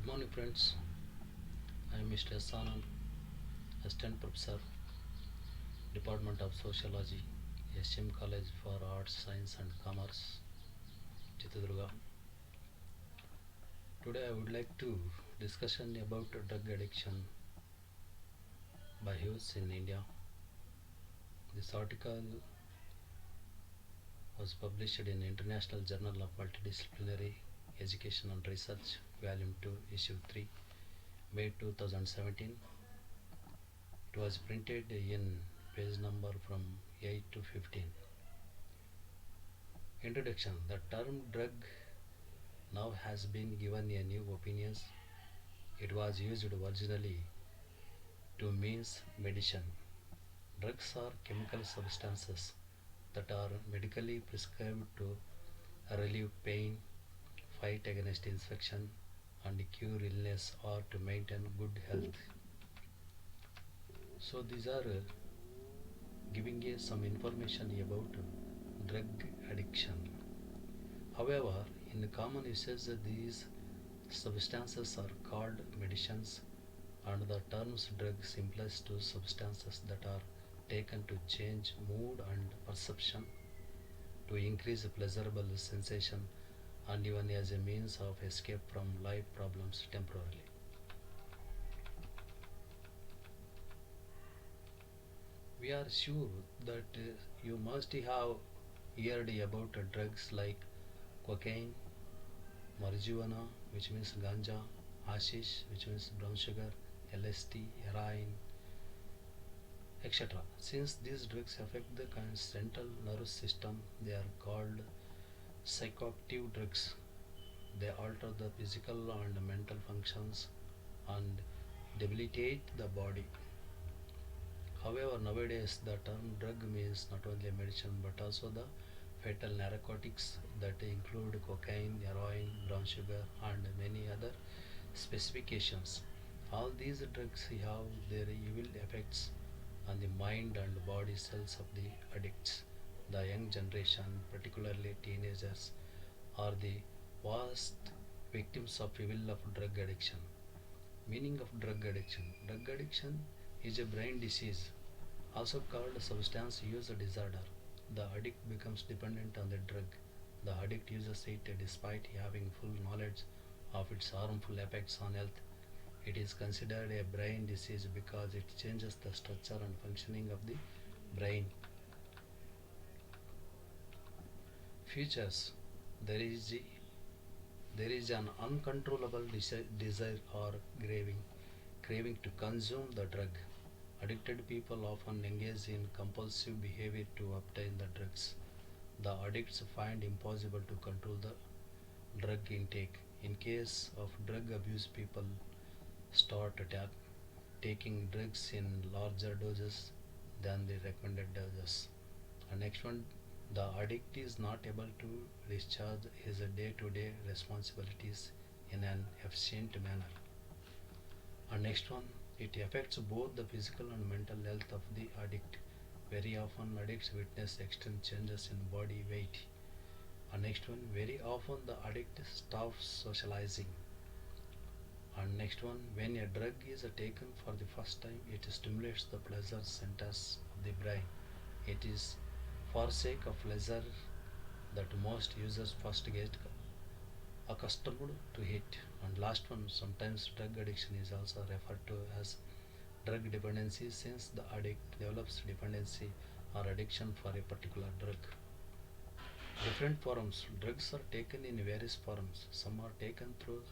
Good morning, friends. I am Mr. S. Anand, Assistant Professor, Department of Sociology, SM College for Arts, Science and Commerce, Chitradurga. Today, I would like to discussion about drug addiction by youth in India. This article was published in International Journal of Multidisciplinary Education and Research, Volume 2, Issue 3, May 2017. It was printed in page number from 8 to 15. Introduction. The term drug now has been given a new opinions. It was used originally to mean medicine. Drugs are chemical substances that are medically prescribed to relieve pain, fight against infection, and cure illness or to maintain good health. So these are giving you some information about drug addiction. However, in common usage, these substances are called medicines, and the terms drug implies to substances that are taken to change mood and perception, to increase pleasurable sensation, and even as a means of escape from life problems temporarily. We are sure that you must have heard about drugs like cocaine, marijuana, which means ganja, hashish, which means brown sugar, LSD, heroin, etc. Since these drugs affect the central nervous system, they are called psychoactive drugs. They alter the physical and mental functions and debilitate the body. However, nowadays the term drug means not only medicine but also the fatal narcotics that include cocaine, heroin, brown sugar, and many other specifications. All these drugs have their evil effects on the mind and body cells of the addicts. The young generation, particularly teenagers, are the worst victims of evil of drug addiction. Meaning of drug addiction. Drug addiction is a brain disease, also called substance use disorder. The addict becomes dependent on the drug. The addict uses it despite having full knowledge of its harmful effects on health. It is considered a brain disease because it changes the structure and functioning of the brain. Features. There is an uncontrollable desire or craving to consume the drug. Addicted people often engage in compulsive behavior to obtain the drugs. The addicts find impossible to control the drug intake. In case of drug abuse, people start taking drugs in larger doses than the recommended doses. And next one, the addict is not able to discharge his day-to-day responsibilities in an efficient manner. And next one, it affects both the physical and mental health of the addict. Very often, addicts witness extreme changes in body weight. And next one, very often the addict stops socializing. And next one, when a drug is taken for the first time, it stimulates the pleasure centers of the brain. It is for sake of pleasure that most users first get accustomed to it. And last one, sometimes drug addiction is also referred to as drug dependency since the addict develops dependency or addiction for a particular drug. Different forms. Drugs are taken in various forms. Some are taken through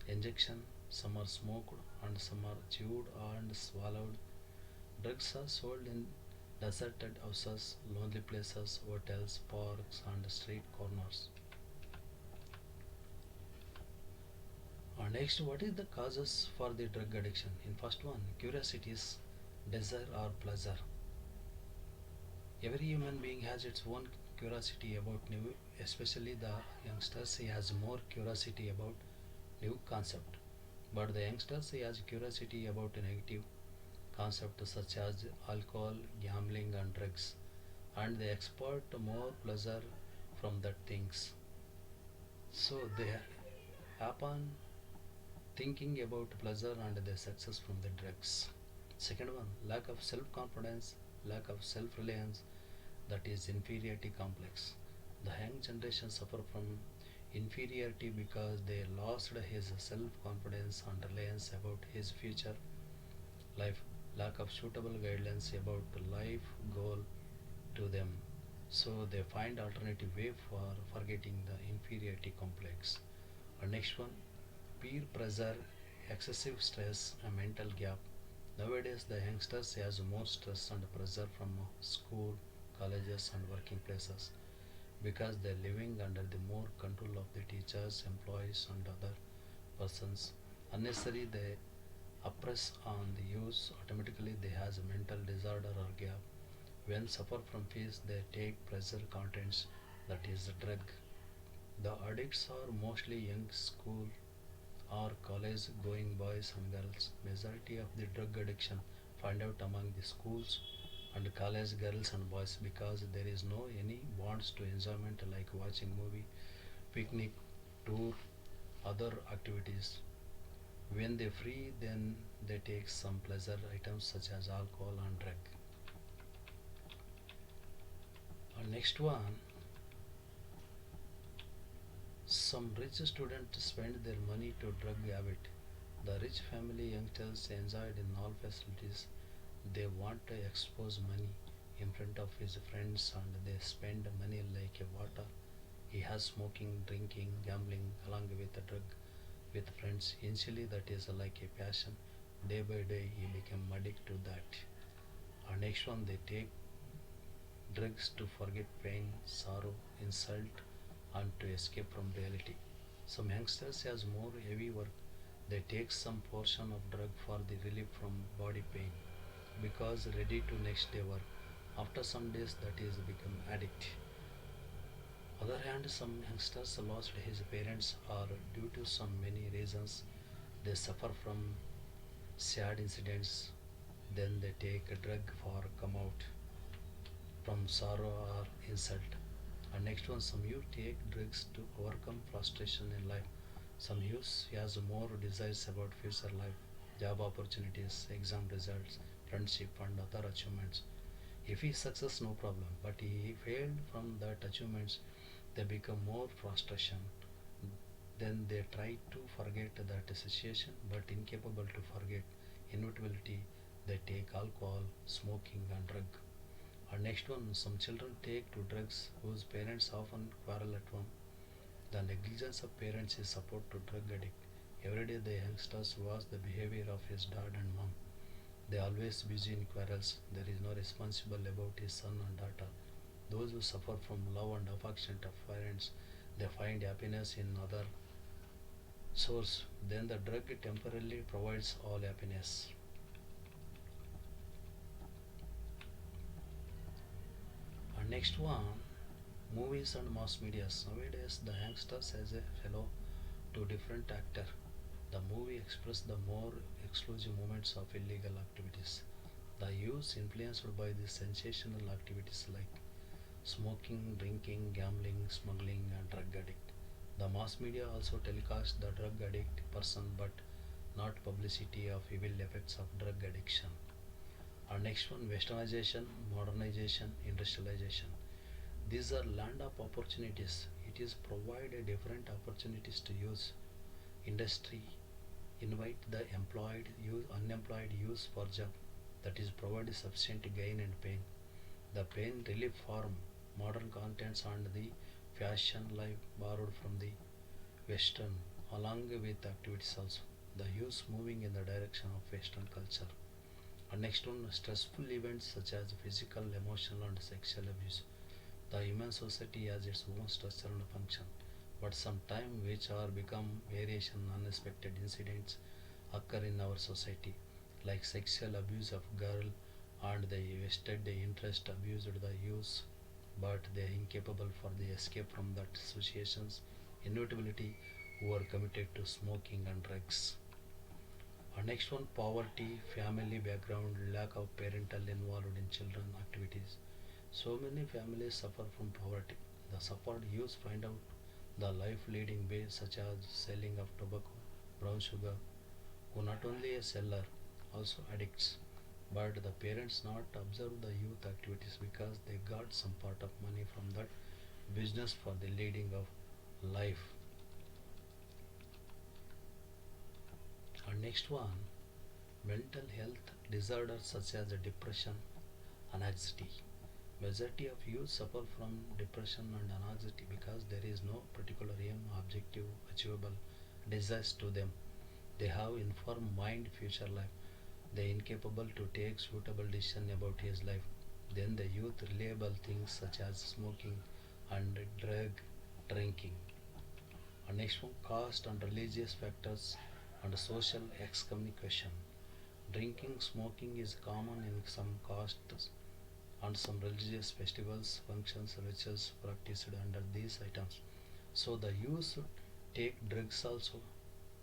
injection, some are smoked, and some are chewed and swallowed. Drugs are sold in deserted houses, lonely places, hotels, parks, and street corners. Next, what is the causes for the drug addiction? In first one, curiosity is desire or pleasure. Every human being has its own curiosity about new, especially the youngsters. He has more curiosity about new concept. But the youngsters he has curiosity about a negative concept such as alcohol, gambling, and drugs, and they export more pleasure from that things. So they happen thinking about pleasure and their success from the drugs. Second one, lack of self-confidence, lack of self-reliance, that is inferiority complex. The young generation suffer from inferiority because they lost his self-confidence and reliance about his future life, lack of suitable guidelines about life goal to them. So they find alternative way for forgetting the inferiority complex. And next one, peer pressure, excessive stress, a mental gap. Nowadays, the youngsters has more stress and pressure from school, colleges, and working places because they're living under the more control of the teachers, employees, and other persons. Unnecessarily, they oppress on the use. Automatically, they has a mental disorder or gap. When suffer from fees, they take pressure contents, that is a drug. The addicts are mostly young school or college going boys and girls. Majority of the drug addiction find out among the schools and college girls and boys because there is no any bonds to enjoyment like watching movie, picnic, tour, other activities. When they free, then they take some pleasure items such as alcohol and drug. Next one, some rich students spend their money to drug habit. The rich family youngsters enjoyed in all facilities. They want to expose money in front of his friends and they spend money like a water. He has smoking, drinking, gambling along with the drug with friends. Initially that is like a passion. Day by day he became addicted to that. Next one, they take drugs to forget pain, sorrow, insult, and to escape from reality. Some youngsters has more heavy work. They take some portion of drug for the relief from body pain because ready to next day work. After some days that is become addict. Other hand, some youngsters lost his parents or due to some many reasons they suffer from sad incidents. Then they take a drug for come out from sorrow or insult. And next one, some youth take drugs to overcome frustration in life. Some youth has more desires about future life, job opportunities, exam results, friendship, and other achievements. If he success, no problem. But he failed from that achievements, they become more frustration. Then they try to forget that situation, but incapable to forget inevitability. They take alcohol, smoking, and drug. Next one, some children take to drugs whose parents often quarrel at home. The negligence of parents is support to drug addict. Every day the youngsters watch the behavior of his dad and mom. They always busy in quarrels. There is no responsible about his son and daughter. Those who suffer from love and affection of parents, they find happiness in other source. Then the drug temporarily provides all happiness. Next one, movies and mass media. Nowadays, the youngsters as a fellow to different actor. The movie express the more exclusive moments of illegal activities. The youth influenced by the sensational activities like smoking, drinking, gambling, smuggling, and drug addict. The mass media also telecast the drug addict person, but not publicity of evil effects of drug addiction. Our next one, westernization, modernization, industrialization. These are land of opportunities. It is provided different opportunities to use industry, invite the employed, use unemployed use for job. That is provide sufficient gain and pain. The pain relief form, modern contents and the fashion life borrowed from the western along with activities also. The use moving in the direction of western culture. And next one, stressful events such as physical, emotional, and sexual abuse. The human society has its own structure and function, but sometimes which are become variation unexpected incidents occur in our society, like sexual abuse of girl and the vested interest abused the youth, but they are incapable for the escape from that situations, inevitability who are committed to smoking and drugs. Next one, poverty, family background, lack of parental involved in children activities. So many families suffer from poverty. The suffered youth find out the life leading ways such as selling of tobacco, brown sugar, who not only a seller, also addicts. But the parents not observe the youth activities because they got some part of money from that business for the leading of life. And next one, mental health disorders such as depression and anxiety. Majority of youth suffer from depression and anxiety because there is no particular aim, objective, achievable desires to them. They have informed mind, future life. They incapable to take suitable decision about his life. Then the youth reliable things such as smoking and drug drinking. And next one, caste and religious factors and social excommunication. Drinking, smoking is common in some castes and some religious festivals, functions, rituals practiced under these items. So the youth should take drugs also,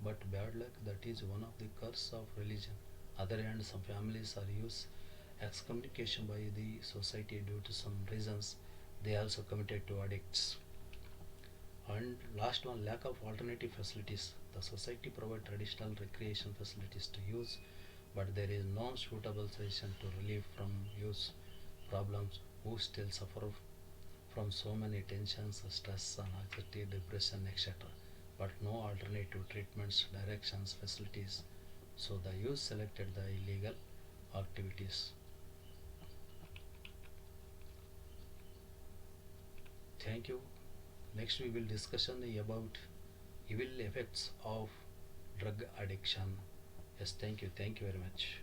but bad luck, that is one of the curse of religion. Other hand, some families are used excommunication by the society due to some reasons. They also committed to addicts. And last one, lack of alternative facilities. The society provide traditional recreation facilities to use, but there is no suitable solution to relieve from use problems who still suffer from so many tensions, stress, and anxiety, depression, etc. But no alternative treatments, directions, facilities. So the youth selected the illegal activities. Thank you. Next we will discussion about evil effects of drug addiction. Yes, thank you. Thank you very much.